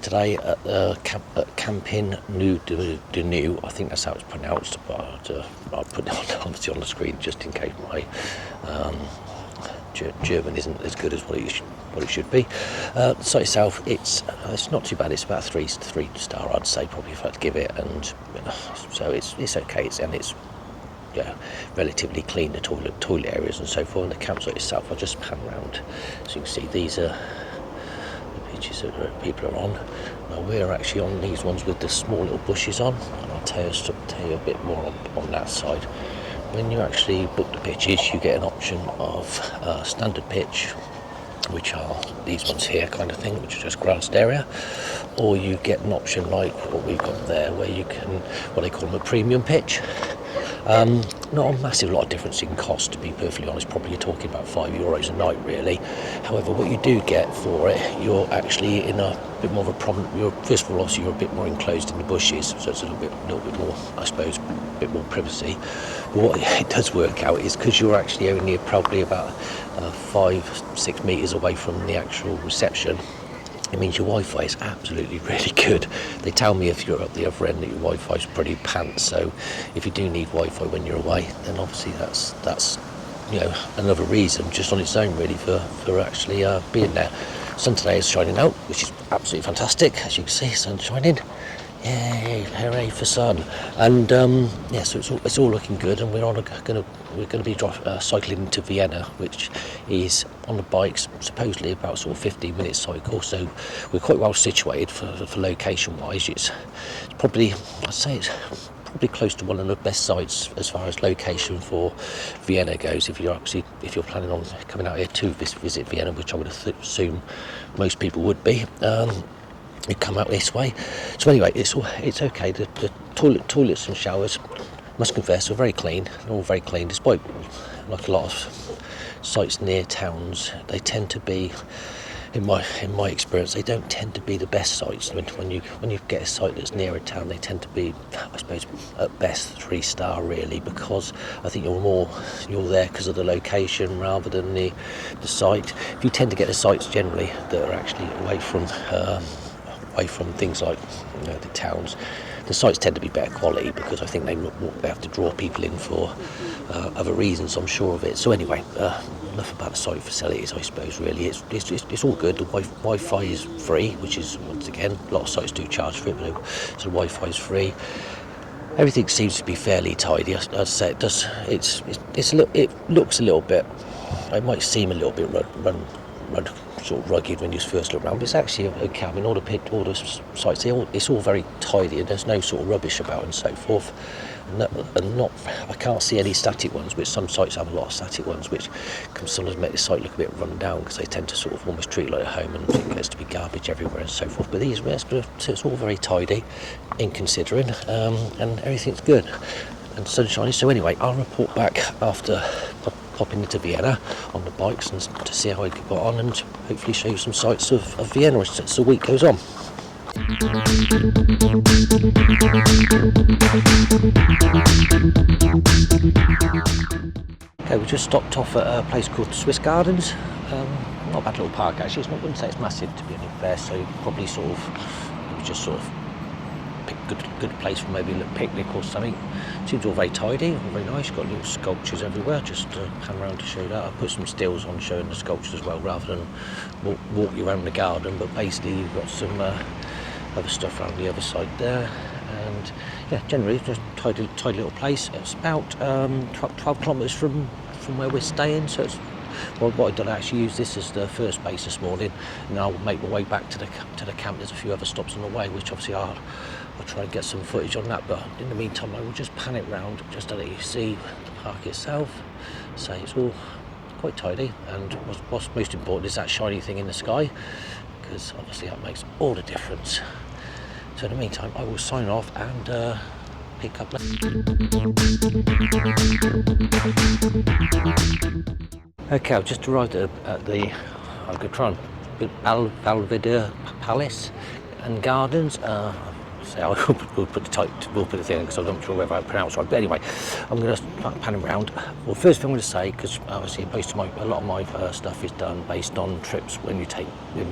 arrived today at Camping Neue Donau. I think that's how it's pronounced, but I'll put it obviously on the screen just in case my German isn't as good as what it should be. The site itself, it's not too bad. It's about a three star, I'd say, probably, if I had to give it, and so it's okay. It's relatively clean, the toilet areas and so forth. And the campsite itself, I'll just pan around so you can see these are the beaches that people are on. Now we're actually on these ones with the small little bushes on, and I'll tell you a bit more on that side. When you actually book the pitches, you get an option of standard pitch, which are these ones here kind of thing, which is just grassed area, or you get an option like what we've got there, where you can, what they call them, a premium pitch. Not a massive lot of difference in cost, to be perfectly honest. Probably you're talking about €5 a night really. However, what you do get for it, you're actually in a bit more of a prominent, first of all, obviously you're a bit more enclosed in the bushes, so it's a little bit more, I suppose, a bit more privacy. But what it does work out is because you're actually only probably about 5-6 metres away from the actual reception, it means your Wi-Fi is absolutely really good. They tell me if you're at the other end that your Wi-Fi is pretty pants, so if you do need Wi-Fi when you're away, then obviously that's another reason just on its own really for actually being there. Sun today is shining out, which is absolutely fantastic. As you can see, sun's shining. Yay, hooray for sun. And so it's all looking good, and we're going to be cycling to Vienna, which is on the bikes, supposedly about sort of 15-minute cycle, so we're quite well situated for location wise. It's probably, I'd say it's probably close to one of the best sites as far as location for Vienna goes, if you're planning on coming out here to visit Vienna, which I would assume most people would be. You come out this way. So anyway, it's okay. The toilets and showers, must confess, are very clean. They're all very clean, despite like a lot of sites near towns. They tend to be, in my experience, they don't tend to be the best sites. When you get a site that's near a town, they tend to be, I suppose, at best 3-star really, because I think you're there because of the location rather than the site. If you tend to get the sites generally that are actually away from things like the towns, the sites tend to be better quality, because I think they have to draw people in for other reasons, I'm sure of it. So anyway, enough about the site facilities, I suppose. Really, it's all good. The Wi-Fi is free, which is, once again, a lot of sites do charge for it, but so the Wi-Fi is free. Everything seems to be fairly tidy. I'd say it does. It looks a little bit. It might seem a little bit run sort of rugged when you first look around, but it's actually okay. I mean, all the sites, it's all very tidy, and there's no sort of rubbish about and so forth. I can't see any static ones, which some sites have a lot of static ones, which can sometimes make the site look a bit run down, because they tend to sort of almost treat it like a home and think there's to be garbage everywhere and so forth. But it's all very tidy in considering, and everything's good and sunshiny. So anyway, I'll report back after popping into Vienna on the bikes and to see how I got on, and hopefully show you some sights of Vienna as the week goes on. Okay, we just stopped off at a place called Swiss Gardens. Not a bad little park actually. I wouldn't say it's massive, to be fair, so you probably just pick a good place for maybe a little picnic or something. Seems all very tidy, all very nice. Got little sculptures everywhere. Just pan around to show that. I put some stills on showing the sculptures as well, rather than walk you around the garden. But basically, you've got some other stuff around the other side there, and yeah, generally just tidy little place. It's about 12 kilometres from where we're staying, so it's. Well, what I did, I actually use this as the first base this morning, and I'll make my way back to the camp. There's a few other stops on the way, which obviously I'll try and get some footage on that, but in the meantime I will just pan it round just to let you see the park itself. So it's all quite tidy, and what's most important is that shiny thing in the sky, because obviously that makes all the difference. So in the meantime I will sign off and pick up. Okay, I've just arrived at the Belvedere Palace and Gardens. So we'll put the thing in, because I'm not sure whether I pronounce it right. But anyway, I'm going to start panning around. Well, first thing I'm going to say, because obviously a lot of my stuff is done based on trips when you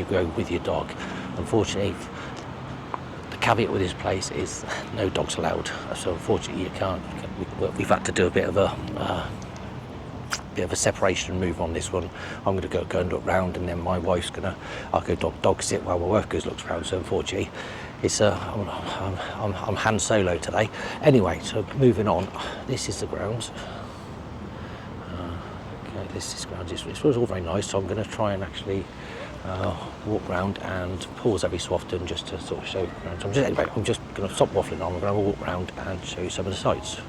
go with your dog. Unfortunately, caveat with this place is no dogs allowed. So unfortunately, you can't. We've had to do a bit of a separation move on this one. I'm going to go and look round, and then my wife's I'll go dog sit while my wife looks round. So unfortunately, it's I'm hand solo today. Anyway, so moving on. This is the grounds. Okay, this is grounds. It was all very nice. So I'm going to try and actually walk round and pause every so often just to sort of show grounds. I'm just going to stop waffling on. I'm going to walk round and show you some of the sights.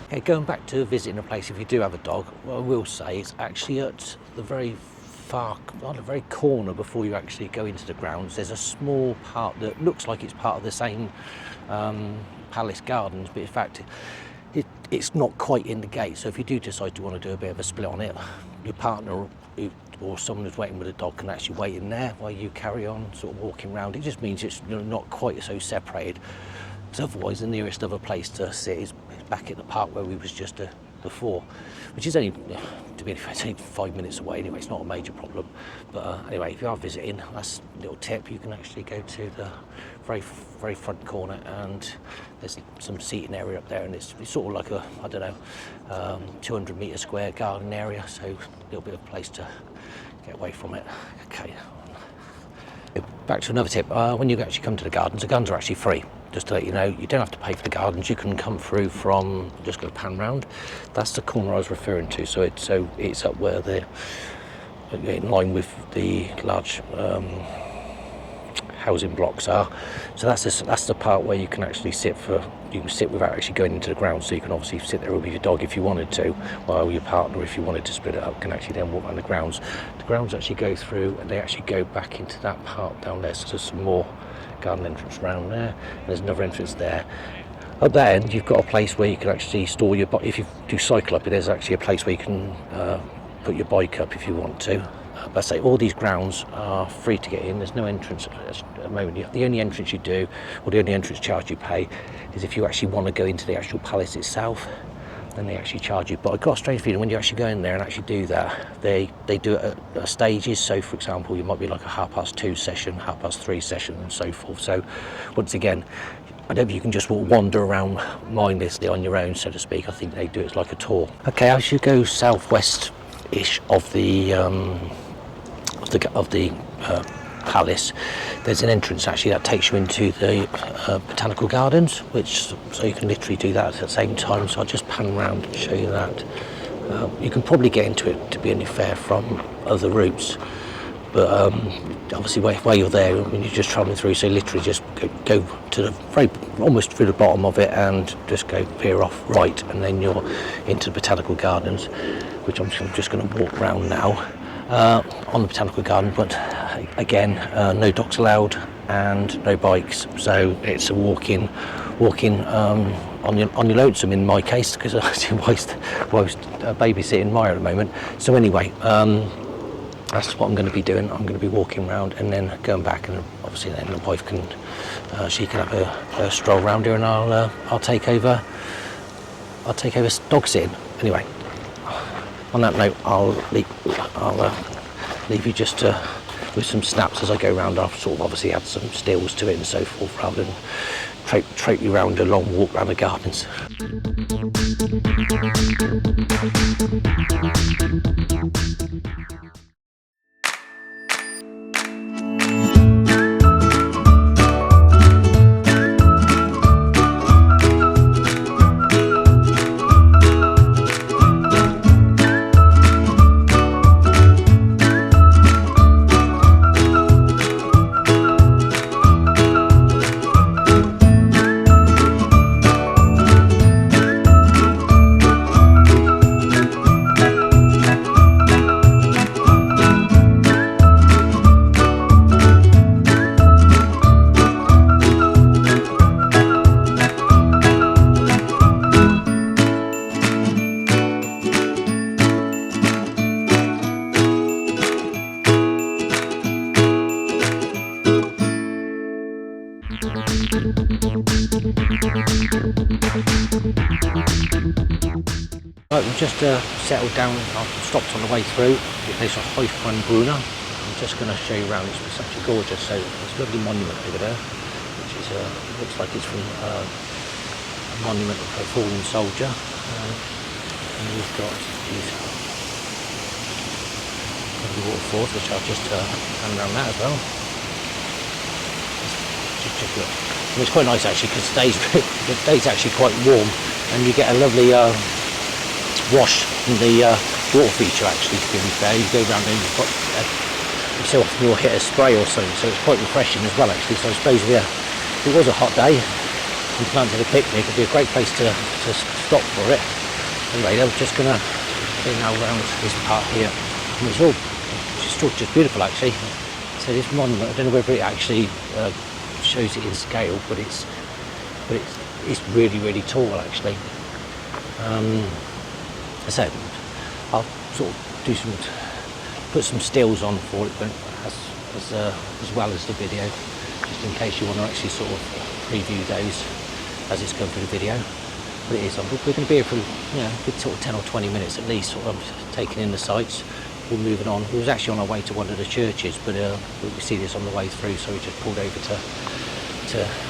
Okay, going back to visiting a place, if you do have a dog, what I will say is actually at the very on the very corner before you actually go into the grounds, there's a small part that looks like it's part of the same palace gardens, but in fact it's not quite in the gate. So if you do decide to want to do a bit of a split on it, your partner or someone who's waiting with a dog can actually wait in there while you carry on sort of walking around. It just means it's not quite so separated. Otherwise, the nearest other place to sit is back at the park where we was just before, which is only, to be honest, it's only 5 minutes away anyway. It's not a major problem. But anyway, if you are visiting, that's a little tip. You can actually go to the very front corner, and there's some seating area up there, and it's sort of like a, I don't know, 200 metre square garden area, so a little bit of place to get away from it. Okay. Back to another tip. When you actually come to the gardens are actually free. Just to let you know, you don't have to pay for the gardens. You can come through from, just go pan round. That's the corner I was referring to. So it's up where they're in line with the large housing blocks are. So that's the part where you can actually sit without actually going into the ground. So you can obviously sit there with your dog if you wanted to, while your partner, if you wanted to split it up, can actually then walk around the grounds. The grounds actually go through, and they actually go back into that part down there. So there's some more garden entrance around there. There's another entrance there. At that end, you've got a place where you can actually store your bike. If you do cycle up, there's actually a place where you can put your bike up if you want to. But I say all these grounds are free to get in. There's no entrance at the moment. The only entrance you do, or the only entrance charge you pay, is if you actually want to go into the actual palace itself. Then they actually charge you. But I got a strange feeling when you actually go in there and actually do that, they do it at stages. So for example, you might be like a 2:30 session, 3:30 session, and so forth. So once again, I don't think you can just wander around mindlessly on your own, so to speak. I think they do it like a tour. Okay, as you go southwest-ish of the palace, there's an entrance actually that takes you into the botanical gardens, so you can literally do that at the same time. So I'll just pan around and show you that. You can probably get into it, to be any fair, from other routes, but obviously while you're there, when you're just travelling through, so literally just go to the almost through the bottom of it and just go veer off right, and then you're into the botanical gardens, which I'm just going to walk around now. On the botanical garden, but again, no dogs allowed and no bikes, so it's a walking on your lonesome in my case, because I was babysitting Maya at the moment. So anyway, that's what I'm going to be doing. I'm going to be walking around and then going back, and obviously then the wife can have a stroll around here, and I'll take over dog sitting. Anyway, on that note, I'll leave you just with some snaps as I go around. I've sort of obviously add some stills to it and so forth, rather than trape you around a long walk around the gardens. Right, we've just settled down. I've stopped on the way through the place of Schönbrunn. I'm just going to show you around. It's actually gorgeous. So there's a lovely monument over there, which it looks like it's from a monument of a fallen soldier. And we've got these waterfalls, which I'll just hand around that as well. Just look. And it's quite nice actually, because the day's actually quite warm, and you get a lovely wash from the water feature actually, to be fair. You go around and you've got so often you'll hit a spray or something, so it's quite refreshing as well actually. So I suppose if it was a hot day and planted a picnic, it'd be a great place to stop for it. Anyway, I'm just gonna go now around this part here, and it's all just beautiful actually. So this monument, I don't know whether it actually shows it in scale, but it's really tall actually. So I'll sort of put some stills on for it, but as well as the video, just in case you want to actually sort of preview those as it's going through the video. But it is, we're going to be here for a good sort of 10 or 20 minutes at least, sort of taking in the sights. We're moving on. We was actually on our way to one of the churches, but we see this on the way through, so we just pulled over to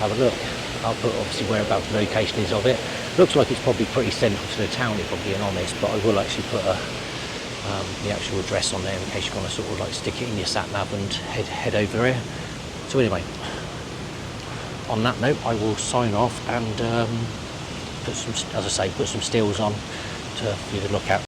have a look. I'll put obviously whereabouts the location is of it. Looks like it's probably pretty central to the town, if I'm being honest, but I will actually put the actual address on there in case you want to sort of like stick it in your sat nav and head over there. So anyway, on that note, I will sign off and put some stills on for you to look at.